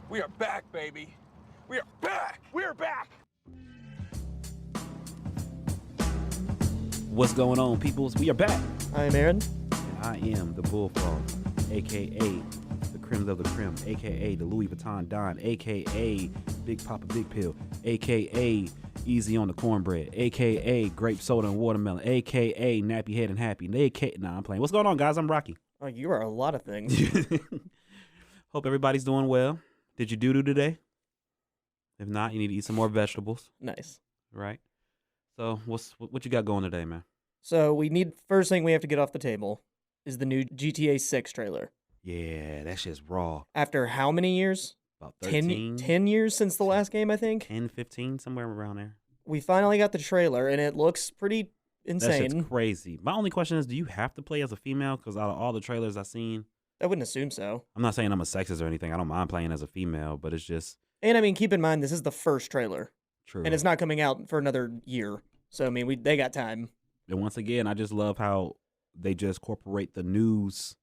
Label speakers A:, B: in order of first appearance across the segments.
A: We are back, baby. We are back. We are back.
B: What's going on, peoples? We are back.
C: I'm Aaron.
B: And I am the Bullfrog, a.k.a. the Creme of the Creme, a.k.a. the Louis Vuitton Don, a.k.a. Big Papa Big Pill, a.k.a. Easy on the Cornbread, a.k.a. Grape Soda and Watermelon, a.k.a. Nappy Head and Happy, Nah, I'm playing. What's going on, guys? I'm Rocky.
C: Oh, you are a lot of things.
B: Hope everybody's doing well. Did you do today? If not, you need to eat some more vegetables.
C: Nice.
B: Right? So what you got going today, man?
C: So first thing we have to get off the table is the new GTA 6 trailer.
B: Yeah, that shit's raw.
C: After how many years?
B: About 13.
C: 10 years since the last game, I think.
B: 10, 15, somewhere around there.
C: We finally got the trailer, and it looks pretty insane.
B: That shit's crazy. My only question is, do you have to play as a female? Because out of all the trailers I've seen,
C: I wouldn't assume so.
B: I'm not saying I'm a sexist or anything. I don't mind playing as a female, but it's just
C: And I mean, keep in mind, this is the first trailer.
B: true.
C: And it's not coming out for another year. So, I mean, they got time.
B: And once again, I just love how they just incorporate the news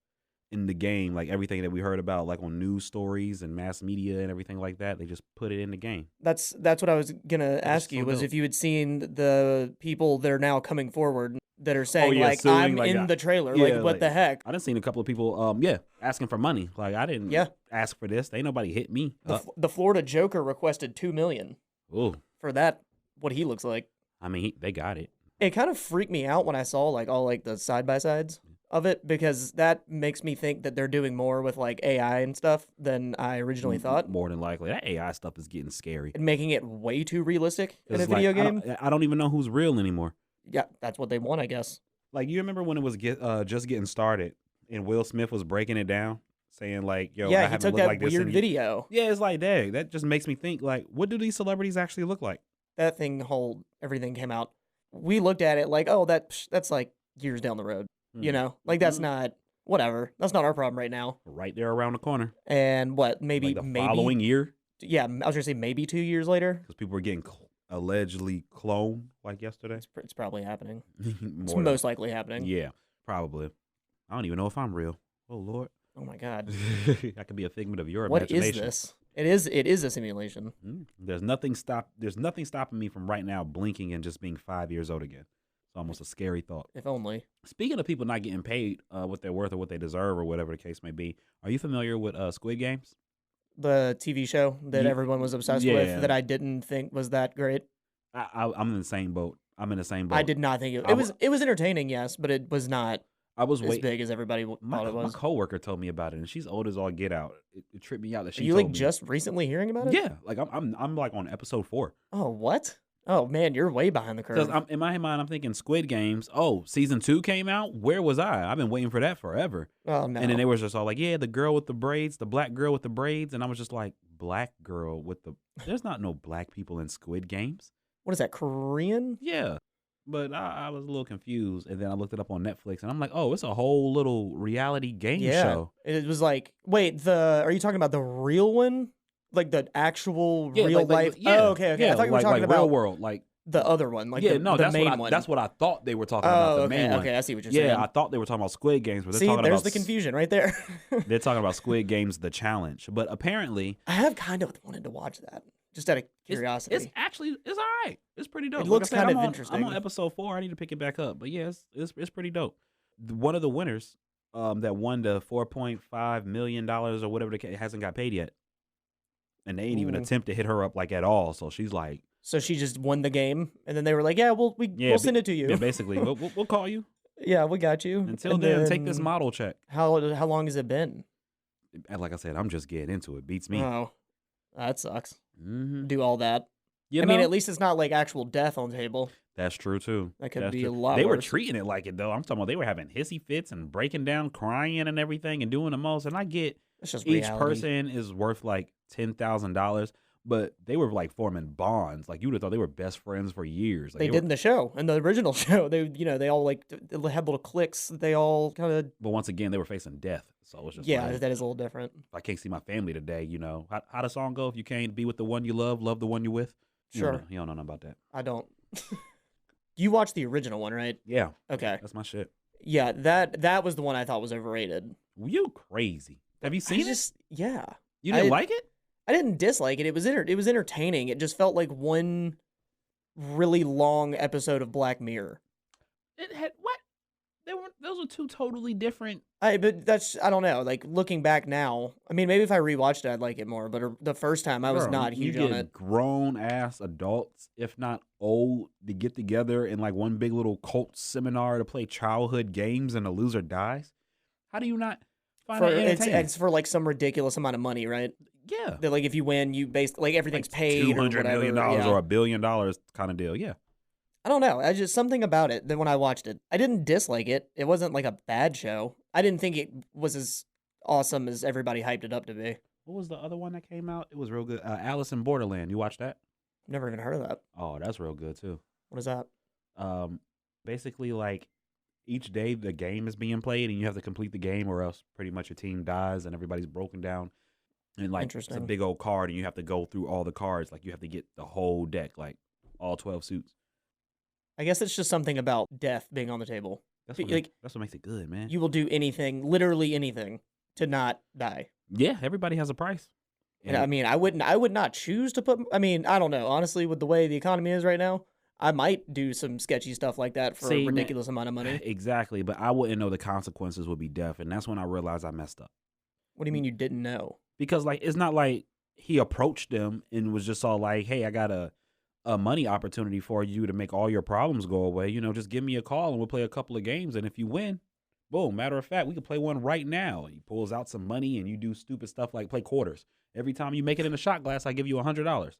B: in the game, like everything that we heard about, like on news stories and mass media and everything like that. They just put it in the game.
C: That's what I was gonna ask you,
B: so
C: was
B: dope.
C: if you had seen the people that are now coming forward that are saying,
B: yeah,
C: like,
B: suing,
C: I'm
B: like,
C: in the trailer.
B: yeah,
C: like, what
B: like-
C: the heck?
B: I done seen a couple of people, asking for money. Like I didn't ask for this. Ain't nobody hit me.
C: The Florida Joker requested $2 million
B: Oh,
C: for that, what he looks like.
B: I mean, they got it.
C: It kind of freaked me out when I saw, like, all, like, the side-by-sides of it, because that makes me think that they're doing more with, like, AI and stuff than I originally thought,
B: More than likely, that AI stuff is getting scary.
C: and making it way too realistic in a
B: It's like,
C: video game.
B: I don't even know who's real anymore.
C: Yeah, that's what they want, I guess.
B: Like, you remember when it was just getting started and Will Smith was breaking it down, saying like, "Yo, I
C: Yeah, he
B: haven't
C: took
B: looked
C: that
B: like this
C: weird
B: in
C: video.
B: Yeah, it's like, dang, that just makes me think, like, what do these celebrities actually look like?
C: That everything came out. We looked at it like, oh, that's like years down the road. You know, like that's not whatever. That's not our problem right now.
B: Right there around the corner.
C: And what? Maybe
B: Like the following year,
C: Yeah, I was gonna say maybe 2 years later.
B: because people were getting allegedly cloned like yesterday.
C: It's probably happening. It's
B: More than-
C: most likely happening.
B: Yeah, probably. I don't even know if I'm real. Oh Lord,
C: Oh my god.
B: I could be a figment of your
C: What
B: imagination.
C: is this? It is a simulation.
B: There's nothing stopping me from right now blinking and just being 5 years old again. It's almost a scary thought.
C: If only.
B: Speaking of people not getting paid what they're worth or what they deserve or whatever the case may be, are you familiar with Squid Games?
C: The TV show that
B: Ye-
C: everyone was obsessed
B: yeah.
C: with that I didn't think was that great.
B: I'm in the same boat.
C: I did not think it was entertaining, yes, but it was not
B: I was
C: as
B: waiting.
C: big as everybody thought
B: My
C: it was.
B: coworker told me about it, and she's old as all get out. It tripped me out that
C: Are
B: she
C: you
B: told
C: like
B: me.
C: just recently hearing about it?
B: Yeah, like I'm like on episode 4.
C: Oh, what? Oh man, you're way behind the
B: Because
C: curve.
B: in my mind, I'm thinking Squid Games. Oh, season 2 came out. Where was I? I've been waiting for that forever.
C: Oh no.
B: And then they were just all like, yeah, the girl with the braids, the black girl with the braids. And I was just like, black girl with the... There's not no black people in Squid Games.
C: What is that, Korean?
B: Yeah. But I was a little confused. And then I looked it up on Netflix. And I'm like, oh, it's a whole little reality game show.
C: It was like, wait, are you talking about the real one? Like the actual
B: Yeah,
C: real life?
B: yeah.
C: Oh, okay.
B: Yeah,
C: I thought you were
B: like
C: talking about
B: real world. Like,
C: the other one, like
B: yeah,
C: the,
B: no,
C: the
B: that's
C: main one.
B: That's what I thought they were talking
C: Oh,
B: about, the
C: okay,
B: main one.
C: okay, I see what you're saying.
B: Yeah, I thought they were talking about Squid Games, but they're
C: See,
B: talking
C: there's
B: about
C: the confusion right there.
B: they're talking about Squid Games, the challenge. But apparently,
C: I have kind of wanted to watch that, just out of curiosity.
B: it's all right. It's pretty dope.
C: It looks
B: Like I said,
C: kind of
B: I'm
C: interesting.
B: on episode 4. I need to pick it back up. But yeah, it's pretty dope. One of the winners, that won the $4.5 million or whatever the case, hasn't got paid yet, and they ain't even
C: Ooh.
B: attempt to hit her up like at all. So she's like,
C: So she just won the game, and then they were like, "Yeah, we'll send it to you."
B: yeah, basically, we'll call you.
C: Yeah, we got you.
B: Until
C: And
B: then, take this
C: then
B: model check.
C: How long has it been?
B: And like I said, I'm just getting into it. Beats me.
C: Oh, that sucks.
B: Mm-hmm.
C: Do all that.
B: You
C: I
B: know?
C: mean, at least it's not like actual death on the table.
B: That's true too.
C: That could
B: That's
C: be
B: true.
C: a lot
B: They were
C: worse.
B: treating it like it though. I'm talking about they were having hissy fits and breaking down, crying and everything, and doing the most. And I get
C: It's just
B: each
C: reality.
B: person is worth like $10,000, but they were like forming bonds. Like you would have thought they were best friends for years. Like,
C: They did in the show, in the original show. They all like they had little cliques. They all kind of
B: But once again, they were facing death. So it was just
C: yeah.
B: like,
C: That is a little different.
B: if I can't see my family today, how the song go? If you can't be with the one you love the one you're with.
C: Sure.
B: You don't know nothing about that.
C: I don't. You watched the original one, right?
B: Yeah,
C: Okay.
B: that's my shit.
C: Yeah, that was the one I thought was overrated.
B: You crazy? Have you seen it?
C: Yeah.
B: You didn't
C: I-
B: like it?
C: I didn't dislike it. It was it was entertaining. It just felt like one really long episode of Black Mirror.
B: It had what? Those were two totally different.
C: But that's I don't know. Like looking back now, I mean, maybe if I rewatched it, I'd like it more. But the first time, I was not huge on it.
B: Grown ass adults, if not old, to get together in like one big little cult seminar to play childhood games, and the loser dies. How do you not find that entertaining?
C: It's for like some ridiculous amount of money, right?
B: Yeah.
C: That like if you win, you basically like everything's paid.
B: $200 million or $1 billion kind of deal. Yeah.
C: I don't know. I just something about it that when I watched it, I didn't dislike it. It wasn't like a bad show. I didn't think it was as awesome as everybody hyped it up to be.
B: What was the other one that came out? It was real good. Alice in Borderland. You watched that?
C: Never even heard of that.
B: Oh, that's real good too.
C: What is that?
B: Basically like each day the game is being played and you have to complete the game or else pretty much your team dies and everybody's broken down. And like it's a big old card and you have to go through all the cards. Like you have to get the whole deck, like all 12 suits.
C: I guess it's just something about death being on the table.
B: That's what makes it good, man.
C: You will do anything, literally anything, to not die.
B: Yeah, everybody has a price.
C: And I mean, I would not choose to put. I mean, I don't know. Honestly, with the way the economy is right now, I might do some sketchy stuff like that for a ridiculous amount of money.
B: Exactly, but I wouldn't know the consequences would be death, and that's when I realized I messed up.
C: What do you mean you didn't know?
B: Because like it's not like he approached them and was just all like, "Hey, I got a money opportunity for you to make all your problems go away. You know, just give me a call and we'll play a couple of games. And if you win, boom, matter of fact, we can play one right now." He pulls out some money and you do stupid stuff like play quarters. Every time you make it in a shot glass, I give you $100.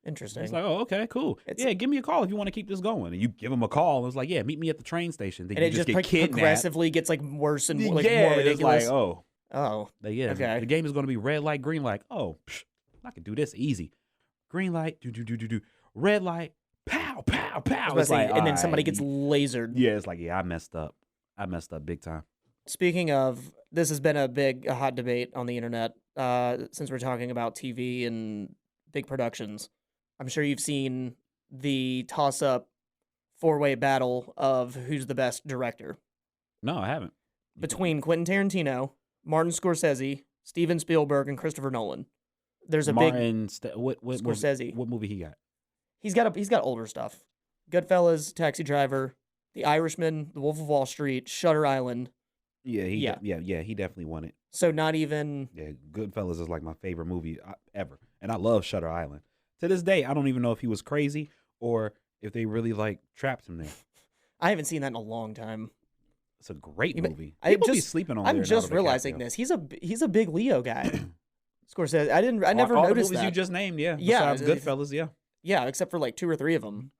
C: Interesting.
B: It's like, oh, okay, cool. Yeah, give me a call if you want to keep this going. And you give him a call and it's like, yeah, meet me at the train station. Then
C: and
B: you
C: it just
B: get kidnapped.
C: Progressively gets like worse and like
B: yeah,
C: more ridiculous.
B: It's like,
C: okay.
B: The game is going to be red light, green light. Oh, I can do this easy. Green light, do. Red light. Pow, pow, pow.
C: It's like, and then somebody gets lasered.
B: Yeah, it's like, yeah, I messed up. I messed up big time.
C: Speaking of, this has been a hot debate on the internet since we're talking about TV and big productions. I'm sure you've seen the toss-up four-way battle of who's the best director.
B: No, I haven't.
C: Between Quentin Tarantino, Martin Scorsese, Steven Spielberg, and Christopher Nolan. There's a big Scorsese.
B: What movie he got?
C: He's got older stuff. Goodfellas, Taxi Driver, The Irishman, The Wolf of Wall Street, Shutter Island.
B: Yeah, he definitely won it.
C: So not even.
B: Yeah, Goodfellas is like my favorite movie ever, and I love Shutter Island. To this day, I don't even know if he was crazy or if they really like trapped him there.
C: I haven't seen that in a long time.
B: It's a great movie.
C: People
B: be sleeping on.
C: I'm just realizing this. He's a big Leo guy. Scorsese. I never
B: all
C: noticed
B: the movies
C: that.
B: you just named. Yeah.
C: Yeah.
B: Besides Goodfellas. Yeah.
C: Yeah, except for like 2 or 3 of them.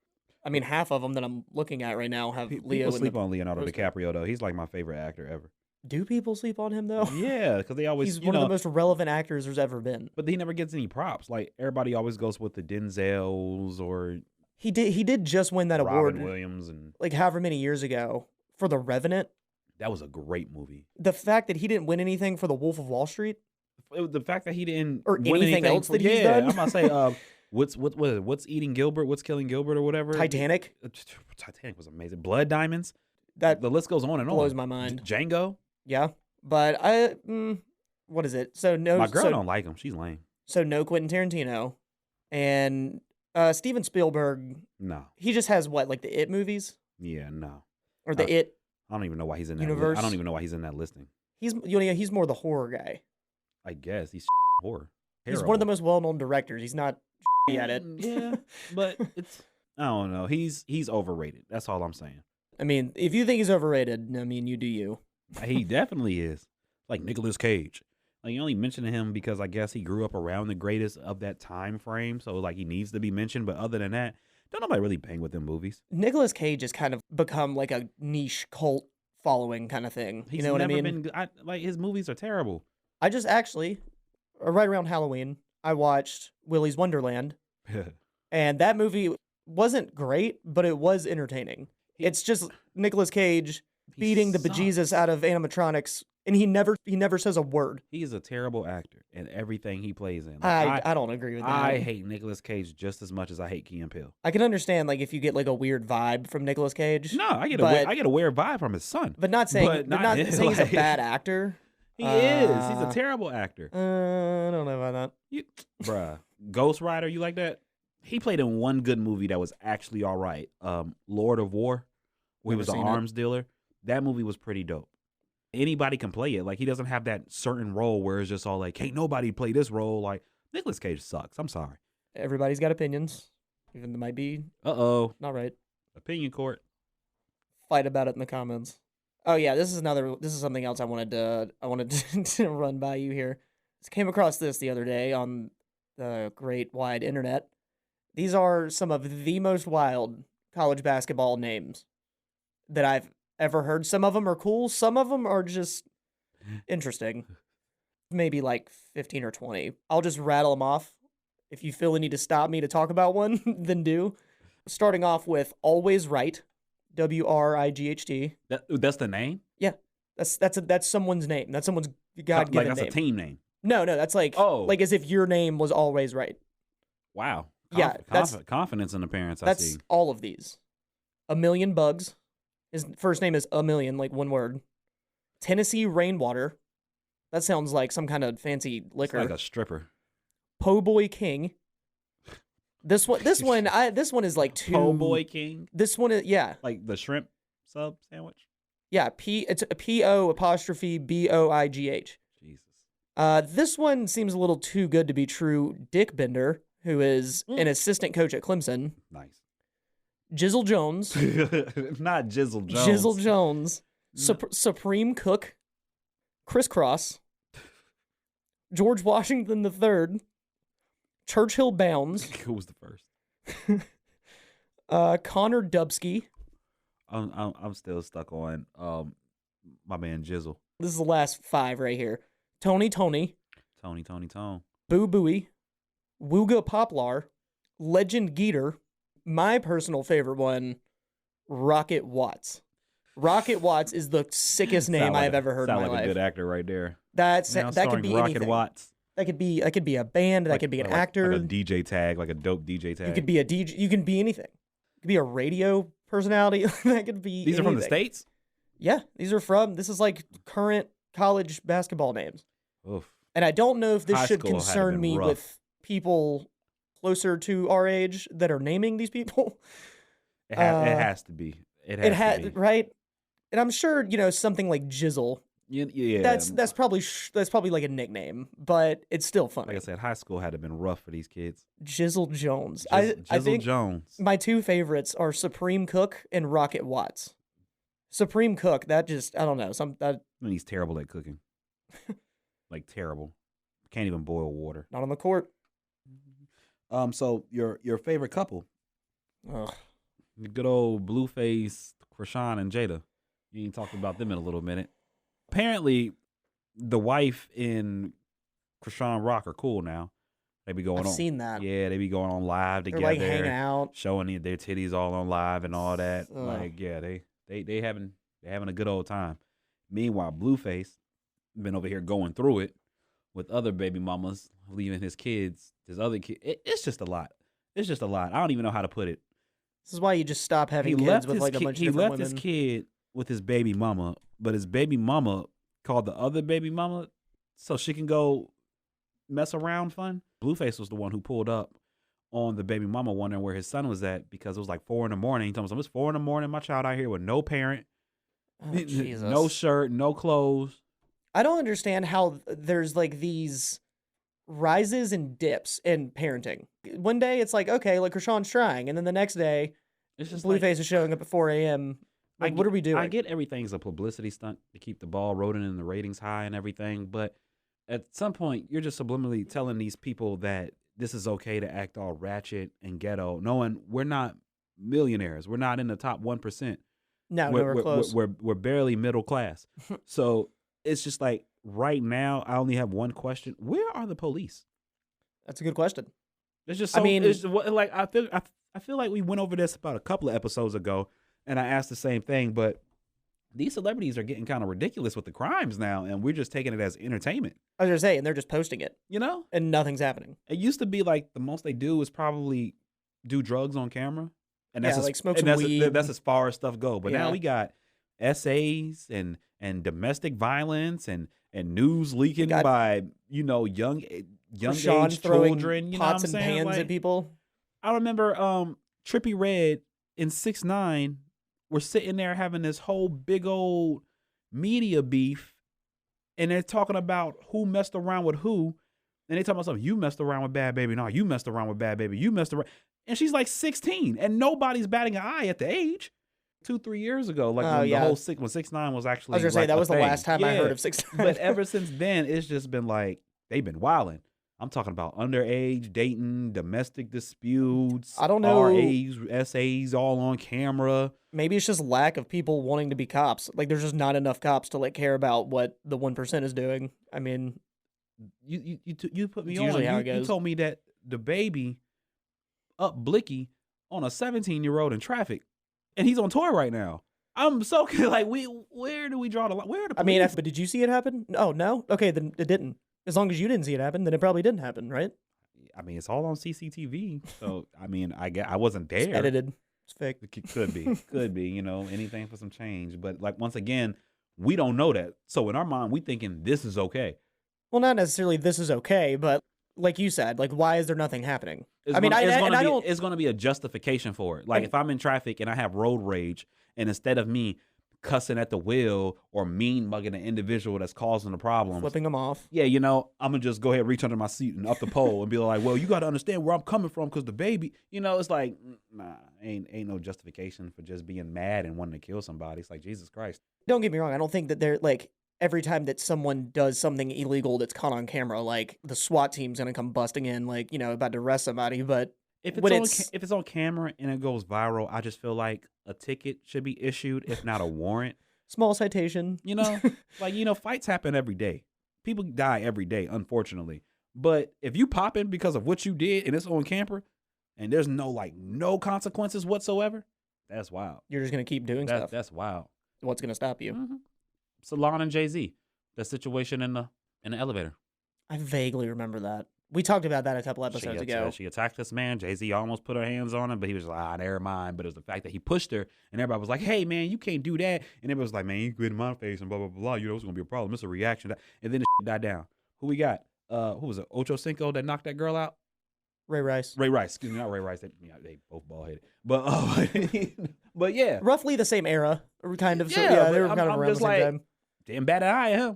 C: I mean, half of them that I'm looking at right now have Leo.
B: People sleep on Leonardo DiCaprio though. He's like my favorite actor ever.
C: Do people sleep on him though?
B: Yeah, because they always.
C: He's one of the most relevant actors there's ever been.
B: But he never gets any props. Like everybody always goes with the Denzels or.
C: He did just win that award.
B: Robin Williams and
C: like however many years ago for The Revenant.
B: That was a great movie.
C: The fact that he didn't win anything for The Wolf of Wall Street.
B: The fact that he didn't
C: or
B: win
C: anything else that he's done.
B: I'm gonna say what's eating Gilbert? What's killing Gilbert or whatever?
C: Titanic.
B: Titanic was amazing. Blood Diamonds.
C: That
B: the list goes on and on.
C: Blows my mind.
B: Django.
C: Yeah, but what is it? So no.
B: My girl don't like him. She's lame.
C: So no Quentin Tarantino, and Steven Spielberg.
B: No.
C: He just has what, like the It movies?
B: Yeah, no.
C: Or the It.
B: I don't even know why he's in that
C: universe.
B: I don't even know why he's in that listing.
C: He's more the horror guy.
B: I guess he's horror.
C: He's one of the most well-known directors. He's not at it.
B: Yeah, but it's I don't know. He's overrated. That's all I'm saying.
C: I mean, if you think he's overrated, I mean, you do you.
B: He definitely is. Like Nicolas Cage. Like you only mention him because I guess he grew up around the greatest of that time frame, so like he needs to be mentioned. But other than that, don't nobody really bang with them movies.
C: Nicolas Cage has kind of become like a niche cult following kind of thing. You know what I mean?
B: Like his movies are terrible.
C: I just actually, right around Halloween, I watched Willy's Wonderland, and that movie wasn't great, but it was entertaining. It's just Nicolas Cage beating the bejesus out of animatronics, and he never says a word.
B: He is a terrible actor in everything he plays in.
C: Like, I don't agree with that.
B: I hate Nicolas Cage just as much as I hate Key and Peele.
C: I can understand like if you get like a weird vibe from Nicolas Cage.
B: No, I get a weird vibe from his son.
C: But not saying he's a bad actor.
B: He is. He's a terrible actor.
C: I don't know about
B: Bruh. Ghost Rider, you like that? He played in one good movie that was actually all right. Lord of War, where he was an arms dealer. That movie was pretty dope. Anybody can play it. Like, he doesn't have that certain role where it's just all like, can't nobody play this role. Like, Nicolas Cage sucks. I'm sorry.
C: that. Everybody's got opinions. Even they might be not right.
B: Opinion court.
C: Fight about it in the comments. Oh yeah, this is something else I wanted to run by you here. Just came across this the other day on the great wide internet. These are some of the most wild college basketball names that I've ever heard. Some of them are cool, some of them are just interesting. Maybe like 15 or 20. I'll just rattle them off. If you feel the need to stop me to talk about one, then do. Starting off with Always Right. WRIGHT.
B: That's the name?
C: Yeah. That's someone's name. That's someone's God-given
B: like that's
C: name.
B: a team name.
C: No, that's like as if your name was always right.
B: Wow.
C: That's
B: Confidence in the parents, I
C: that's
B: see.
C: all of these. A Million Bugs. His first name is A Million, like one word. Tennessee Rainwater. That sounds like some kind of fancy liquor.
B: It's like a stripper.
C: Po' Boy King. This one is like too.
B: Po' Boy King?
C: This one is, yeah.
B: Like the shrimp sub sandwich?
C: Yeah, it's a PO''BOIGH.
B: Jesus.
C: This one seems a little too good to be true. Dick Bender, who is an assistant coach at Clemson.
B: Nice.
C: Jizzle Jones.
B: Not Jizzle Jones.
C: Jizzle Jones. Supreme Cook. Crisscross. George Washington III. Churchill Bounds.
B: Who was the first?
C: Connor Dubsky.
B: I'm still stuck on my man Jizzle.
C: This is the last 5 right here. Tony.
B: Tone.
C: Boo Booey. Wooga Poplar. Legend Geeter. My personal favorite one, Rocket Watts. Rocket Watts is the sickest name I've ever heard in my life.
B: Sound like a good actor right there.
C: That could be
B: Rocket
C: anything.
B: Watts.
C: That could be a band. That could be an actor.
B: Like a DJ tag, like a dope DJ tag.
C: You could be a DJ. You can be anything. You could be a radio personality. That could be.
B: These are from the States?
C: Yeah, these are from. This is like current college basketball names.
B: Oof.
C: And I don't know if this
B: High
C: should
B: school had
C: concern
B: been
C: me
B: rough.
C: with people closer to our age that are naming these people.
B: It has to be. It has to be.
C: Right. And I'm sure something like Jizzle.
B: Yeah.
C: That's probably like a nickname, but it's still funny.
B: Like I said, high school had to been rough for these kids.
C: Jizzle Jones.
B: Jizzle
C: I think
B: Jones.
C: my 2 favorites are Supreme Cook and Rocket Watts. Supreme Cook, that just I don't know.
B: He's terrible at cooking. Like terrible. Can't even boil water.
C: Not on the court.
B: So your favorite couple?
C: Ugh.
B: The good old Blueface, Krishan and Jada. You ain't talked about them in a little minute. Apparently, the wife and Krishan Rock are cool now. They be going on.
C: I've seen that.
B: Yeah, they be going on live
C: They're
B: together.
C: like hanging out,
B: showing their titties all on live and all that.
C: Ugh.
B: Like, yeah, they having a good old time. Meanwhile, Blueface been over here going through it with other baby mamas, leaving his kids, his other kid. It's just a lot. It's just a lot. I don't even know how to put it.
C: This is why you just stop having kids with like a bunch of different women.
B: He left his kid with his baby mama, but his baby mama called the other baby mama so she can go mess around fun. Blueface was the one who pulled up on the baby mama wondering where his son was at because it was like 4 a.m. He told him, it's 4 a.m, my child out here with no parent,
C: Jesus.
B: no shirt, no clothes.
C: I don't understand how there's like these rises and dips in parenting. One day it's like, okay, like Krishan's trying, and then the next day,
B: It's just
C: Blueface is showing up at 4 a.m. Like, what are we doing?
B: I get everything's a publicity stunt to keep the ball rolling and the ratings high and everything, but at some point, you're just subliminally telling these people that this is okay to act all ratchet and ghetto, knowing we're not millionaires. We're not in the top 1%.
C: No, we're close.
B: We're barely middle class. So it's just like right now, I only have one question: where are the police?
C: That's a good question.
B: It's just. So, I feel like we went over this about a couple of episodes ago, and I asked the same thing. But these celebrities are getting kind of ridiculous with the crimes now, and we're just taking it as entertainment.
C: I was gonna say, and they're just posting it, and nothing's happening.
B: It used to be like the most they do is probably do drugs on camera. And that's
C: like smoke some weed.
B: That's as far as stuff go. But now we got essays and domestic violence and and news leaking by young
C: Sean
B: age
C: throwing
B: children. You know
C: pots
B: what I'm
C: and
B: saying?
C: pans at people.
B: I remember Trippie Redd in 6ix9ine were sitting there having this whole big old media beef, and they're talking about who messed around with who, and they talking about something. You messed around with Bad Baby. No, you messed around with Bad Baby. You messed around. And she's like 16, and nobody's batting an eye at the age. 2-3 years ago, like when the whole when 6ix9ine was actually.
C: I was gonna say that was the last time I heard of 6ix9ine.
B: But ever since then, it's just been like they've been wilding. I'm talking about underage dating, domestic disputes.
C: I don't know.
B: RAs, SAs, all on camera.
C: Maybe it's just lack of people wanting to be cops. Like there's just not enough cops to like care about what the 1% is doing. I mean,
B: you put me
C: it's
B: on.
C: usually how it
B: You
C: goes.
B: told me that the baby up Blicky on a 17-year-old in traffic, and he's on tour right now. I'm so like, where do we draw the line? Where are the police?
C: I mean, but did you see it happen? Oh no. Okay, then it didn't. As long as you didn't see it happen, then it probably didn't happen, right?
B: I mean, it's all on CCTV. So I mean, I wasn't there.
C: It's edited. It's fake.
B: It could be. Anything for some change. But like once again, we don't know that. So in our mind, we thinking this is okay.
C: Well, not necessarily this is okay, but like you said, like why is there nothing happening?
B: It's going to be a justification for it. Like if I'm in traffic and I have road rage, and instead of me cussing at the wheel or mean mugging an individual that's causing the problem,
C: flipping them off.
B: Yeah, I'm gonna just go ahead, reach under my seat and up the pole and be like, well, you got to understand where I'm coming from because the baby, it's like, nah, ain't no justification for just being mad and wanting to kill somebody. It's like, Jesus Christ.
C: Don't get me wrong. I don't think that they're like every time that someone does something illegal that's caught on camera, like the SWAT team's gonna come busting in, like about to arrest somebody. But
B: if it's on camera and it goes viral, I just feel like a ticket should be issued, if not a warrant.
C: Small citation.
B: Fights happen every day. People die every day, unfortunately. But if you popping because of what you did and it's on camera and there's no consequences whatsoever, that's wild.
C: You're just gonna keep doing stuff.
B: That's wild.
C: What's gonna stop you?
B: Mm-hmm. Salon and Jay-Z, the situation in the elevator.
C: I vaguely remember that. We talked about that a couple episodes ago.
B: She attacked this man. Jay-Z almost put her hands on him, but he was like, never mind. But it was the fact that he pushed her, and everybody was like, hey, man, you can't do that. And everybody was like, man, you quit in my face and blah, blah, blah. It's going to be a problem. It's a reaction. And then the shit died down. Who we got? Who was it? Ocho Cinco that knocked that girl out?
C: Ray Rice.
B: Excuse me, not Ray Rice. They both bald-headed. But yeah.
C: Roughly the same era, kind of.
B: Yeah,
C: they were kind of around the same time.
B: Damn bad eye, huh?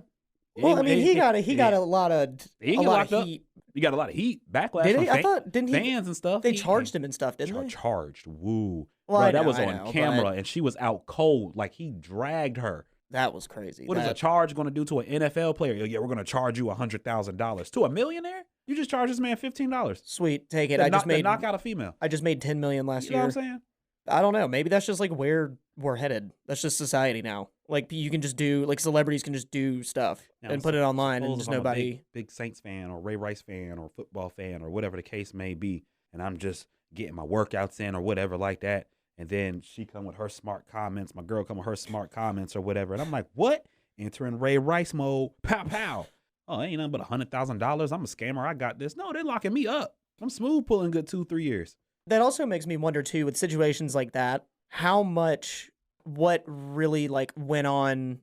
C: Well, I mean, he got a lot of heat.
B: He got a lot of heat, backlash.
C: Did he? I thought
B: fans and stuff.
C: They charged him and stuff, didn't they?
B: Charged. Woo.
C: Well,
B: bro, that was on camera, and she was out cold. Like he dragged her.
C: That was crazy.
B: What is a charge going to do to an NFL player? Yeah, we're going to charge you $100,000. To a millionaire? You just charge this man $15.
C: Sweet, take it.
B: To knock out a female.
C: I just made $10 million last year.
B: You know what I'm saying?
C: I don't know. Maybe that's just like where we're headed. That's just society now. Like you can just do, like celebrities can just do stuff and put it online, and just nobody.
B: Big Saints fan or Ray Rice fan or football fan or whatever the case may be, and I'm just getting my workouts in or whatever like that, and then she come with her smart comments. My girl come with her smart comments or whatever, and I'm like, what? Entering Ray Rice mode. Pow pow. Oh, ain't nothing but $100,000. I'm a scammer. I got this. No, they're locking me up. I'm smooth pulling good 2-3 years.
C: That also makes me wonder too, with situations like that, how much, what really like went on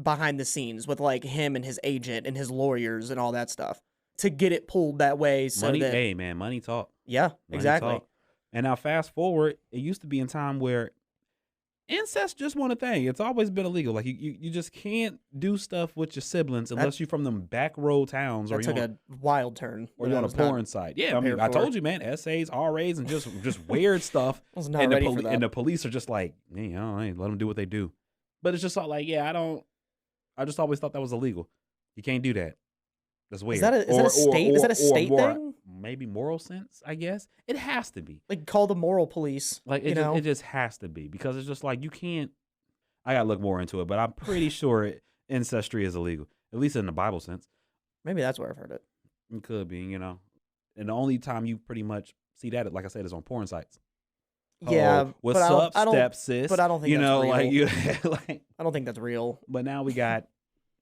C: behind the scenes with like him and his agent and his lawyers and all that stuff to get it pulled that way. So
B: money,
C: that,
B: hey man, money talk.
C: Yeah,
B: Money
C: exactly.
B: talk. And now fast forward, it used to be in time where incest just wasn't a thing. It's always been illegal. Like you just can't do stuff with your siblings unless you're from them back road towns.
C: That took a wild turn.
B: Or you're on a porn site. Yeah, I mean, I told you, man, SAs, RAs, and just weird stuff.
C: I was not ready for that.
B: And the police are just like, hey, let them do what they do. But it's just all like, I just always thought that was illegal. You can't do that. That's weird.
C: Is that a state thing?
B: Maybe moral sense, I guess. It has to be.
C: Like call the moral police.
B: Like it just has to be, because it's just like you can't. I gotta look more into it, but I'm pretty sure ancestry is illegal, at least in the Bible sense.
C: Maybe that's where I've heard it.
B: It could be, And the only time you pretty much see that, like I said, is on porn sites.
C: Yeah,
B: what's up, step sis?
C: But I don't think that's real.
B: Like
C: I don't think that's real.
B: But now we got,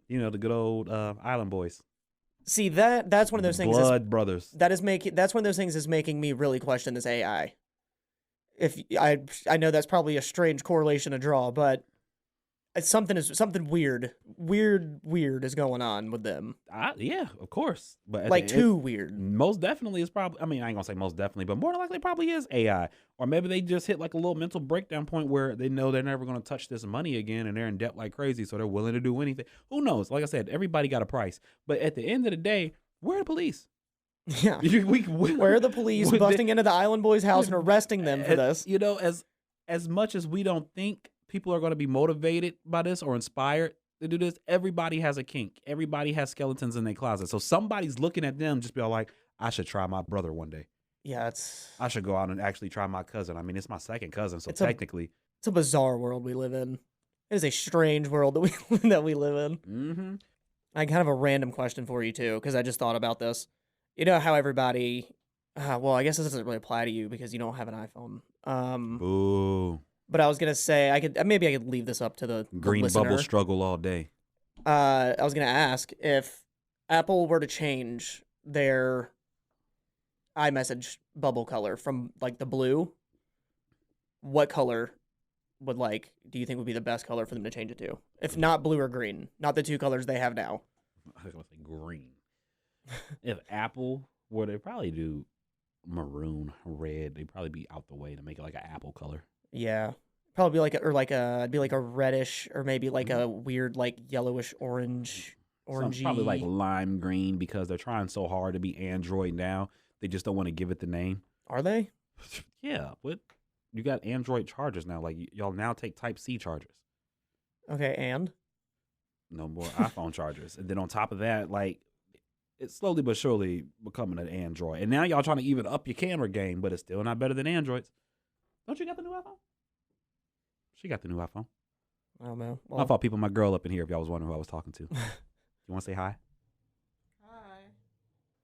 B: the good old Island Boys.
C: See, that's one of those things.
B: Blood brothers.
C: That's one of those things is making me really question this AI. If I know that's probably a strange correlation to draw, but something weird is going on with them.
B: Yeah, of course. But
C: Like too weird.
B: Most definitely is probably. I mean, I ain't gonna say most definitely, but more than likely probably is AI. Or maybe they just hit like a little mental breakdown point where they know they're never gonna touch this money again, and they're in debt like crazy, so they're willing to do anything. Who knows? Like I said, everybody got a price. But at the end of the day, where are the police?
C: Yeah. Where are the police busting into the Island Boys' house and arresting them for this?
B: You know, as much as we don't think people are going to be motivated by this or inspired to do this, everybody has a kink. Everybody has skeletons in their closet. So somebody's looking at them just be like, I should try my brother one day.
C: Yeah,
B: I should go out and actually try my cousin. I mean, it's my second cousin, so technically.
C: It's a bizarre world we live in. It is a strange world that we live in.
B: Mm-hmm.
C: I kind of a random question for you, too, because I just thought about this. You know how everybody... well, I guess this doesn't really apply to you because you don't have an iPhone.
B: Ooh.
C: But I was gonna say I could leave this up to the
B: green
C: listener.
B: bubble struggle all day.
C: I was gonna ask if Apple were to change their iMessage bubble color from like the blue, what color do you think would be the best color for them to change it to? If not blue or green, not the two colors they have now.
B: I was gonna say green. If Apple were to probably do maroon, red, they'd probably be out the way to make it like an Apple color.
C: Yeah, probably it'd be like a reddish or maybe like a weird like yellowish orangey.
B: Probably like lime green because they're trying so hard to be Android now. They just don't want to give it the name.
C: Are they?
B: Yeah, but you got Android chargers now. Like y'all now take Type-C chargers.
C: Okay, and
B: no more iPhone chargers. And then on top of that, like it's slowly but surely becoming an Android. And now y'all trying to even up your camera game, but it's still not better than Androids. Don't you got the new iPhone? She got the new iPhone.
C: I don't know.
B: I thought people, my girl up in here, if y'all was wondering who I was talking to. You want to say hi?
D: Hi.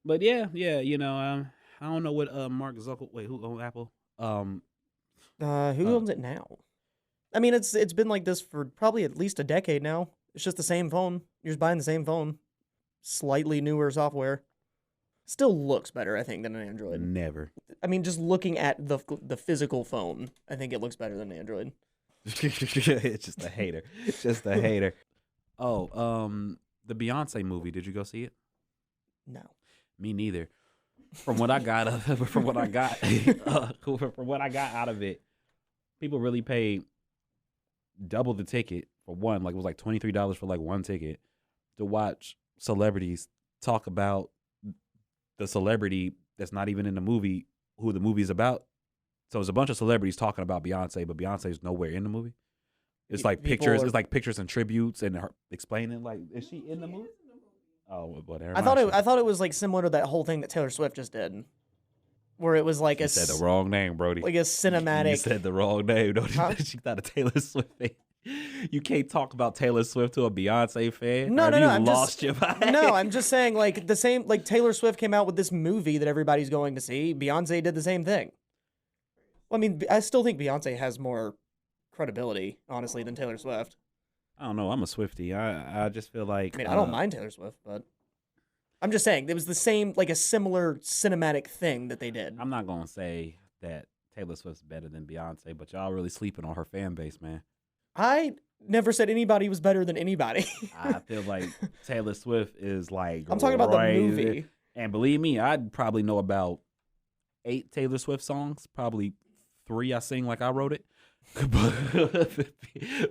B: But yeah, you know, I don't know what Mark Zuckerberg. Wait, who owns Apple?
C: Who owns it now? I mean, it's been like this for probably at least a decade now. It's just the same phone. You're just buying the same phone, slightly newer software. Still looks better, I think, than an Android.
B: Never.
C: I mean, just looking at the physical phone, I think it looks better than Android.
B: It's just a hater. Just a hater. Oh, the Beyonce movie. Did you go see it?
C: No.
B: Me neither. From what I got from what I got out of it, people really paid double the ticket for one. Like it was like $23 for like one ticket to watch celebrities talk about the celebrity that's not even in the movie, who the movie is about. So it's a bunch of celebrities talking about Beyonce, but Beyonce's nowhere in the movie. It's like pictures. It's like pictures and tributes, and her explaining like, is she in the movie? Oh, whatever.
C: I thought it was like similar to that whole thing that Taylor Swift just did, where it was like
B: you said the wrong name, Brody.
C: Like a cinematic.
B: You said the wrong name. Don't you? She's not a Taylor Swift fan. You can't talk about Taylor Swift to a Beyonce fan.
C: No.
B: No,
C: I'm just saying like the same. Like Taylor Swift came out with this movie that everybody's going to see. Beyonce did the same thing. Well, I mean, I still think Beyonce has more credibility, honestly, than Taylor Swift.
B: I don't know. I'm a Swiftie. I just feel like...
C: I mean, I don't mind Taylor Swift, but... I'm just saying, it was the same, like a similar cinematic thing that they did.
B: I'm not going to say that Taylor Swift's better than Beyonce, but y'all really sleeping on her fan base, man.
C: I never said anybody was better than anybody.
B: I feel like Taylor Swift is like...
C: I'm talking about the movie.
B: And believe me, I'd probably know about 8 Taylor Swift songs. Probably 3 I sing like I wrote it. But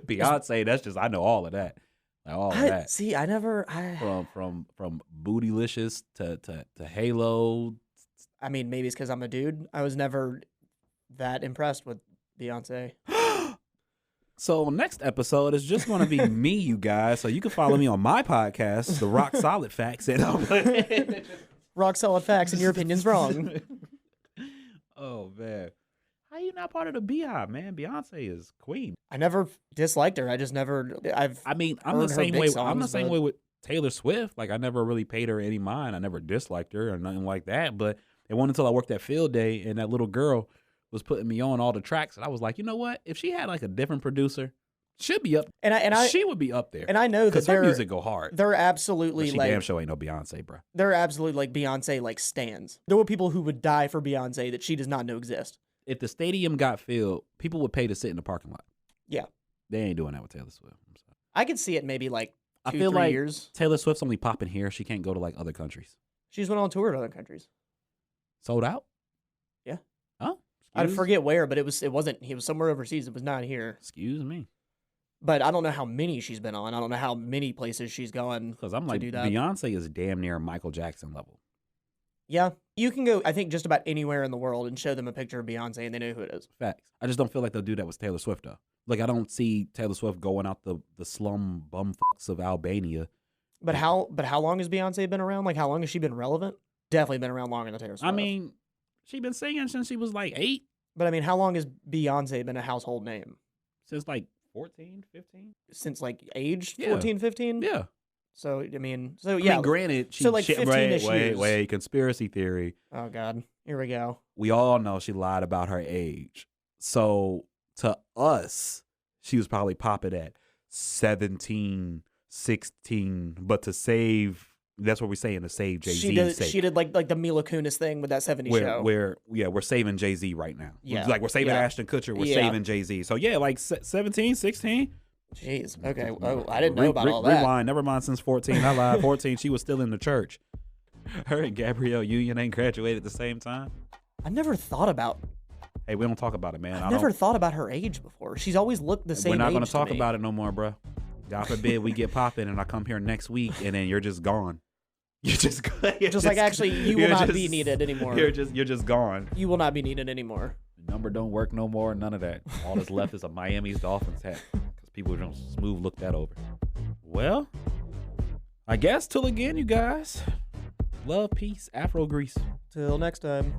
B: Beyonce, that's just, I know all of that. Like all of that.
C: See, I never
B: from Bootylicious to Halo.
C: I mean, maybe it's because I'm a dude. I was never that impressed with Beyonce.
B: So next episode is just going to be me, you guys. So you can follow me on my podcast, The Rock Solid Facts.
C: Rock Solid Facts, and your opinion's wrong.
B: Oh man. How you not part of the Beehive, man? Beyonce is queen.
C: I never disliked her. I just never.
B: I'm the same way. I'm the same way with Taylor Swift. Like I never really paid her any mind. I never disliked her or nothing like that. But it wasn't until I worked at Field Day and that little girl was putting me on all the tracks, and I was like, you know what? If she had like a different producer, she'd be up. She would be up there.
C: And I know that
B: her music go hard.
C: They're absolutely
B: but
C: like
B: damn sure ain't no Beyonce, bro.
C: They're absolutely like Beyonce like stans. There were people who would die for Beyonce that she does not know exist.
B: If the stadium got filled, people would pay to sit in the parking lot.
C: Yeah.
B: They ain't doing that with Taylor Swift. I'm sorry.
C: I could see it maybe like 2,
B: I feel
C: 3
B: like
C: years.
B: Taylor Swift's only popping here. She can't go to like other countries.
C: She's went on tour to other countries.
B: Sold out?
C: Yeah.
B: Oh,
C: I forget where, but it wasn't. He was somewhere overseas. It was not here.
B: Excuse me.
C: But I don't know how many she's been on. I don't know how many places she's gone.
B: Because I'm like,
C: do that.
B: Beyonce is damn near Michael Jackson level.
C: Yeah, you can go, I think, just about anywhere in the world and show them a picture of Beyonce and they know who it is.
B: Facts. I just don't feel like they'll do that with Taylor Swift, though. Like, I don't see Taylor Swift going out the slum bumfucks of Albania.
C: But how long has Beyonce been around? Like, how long has she been relevant? Definitely been around longer than Taylor Swift.
B: I mean, she been singing since she was like 8.
C: But I mean, how long has Beyonce been a household name?
B: Since like 14, 15?
C: Since like age
B: Yeah.
C: 14, 15?
B: Yeah.
C: So, I mean,
B: I mean, granted, she,
C: so like 15-ish years.
B: wait, conspiracy theory.
C: Oh, God. Here we go.
B: We all know she lied about her age. So to us, she was probably popping at 17, 16. But to save, that's what we're saying, to save Jay-Z.
C: She did like the Mila Kunis thing with that 70s show.
B: We're saving Jay-Z right now.
C: Yeah.
B: Like we're saving
C: Yeah.
B: Ashton Kutcher. We're
C: Yeah.
B: saving Jay-Z. So yeah, like 17, 16.
C: Jeez. Okay. Oh, I didn't know about all that.
B: Rewind. Never mind. Since 14, I lied. 14, she was still in the church. Her and Gabrielle Union ain't graduated at the same time.
C: I never thought about.
B: Hey, we don't talk about it, man.
C: I never thought about her age before. She's always looked the same.
B: We're not
C: going
B: to talk about it no more, bro. God forbid we get popping and I come here next week and then you're just gone. You're just
C: like actually you will not be needed anymore.
B: You're just gone.
C: You will not be needed anymore.
B: The number don't work no more. None of that. All that's left is a Miami's Dolphins hat. People don't smooth look that over. Well, I guess till again, you guys. Love, peace, Afro grease.
C: Till next time.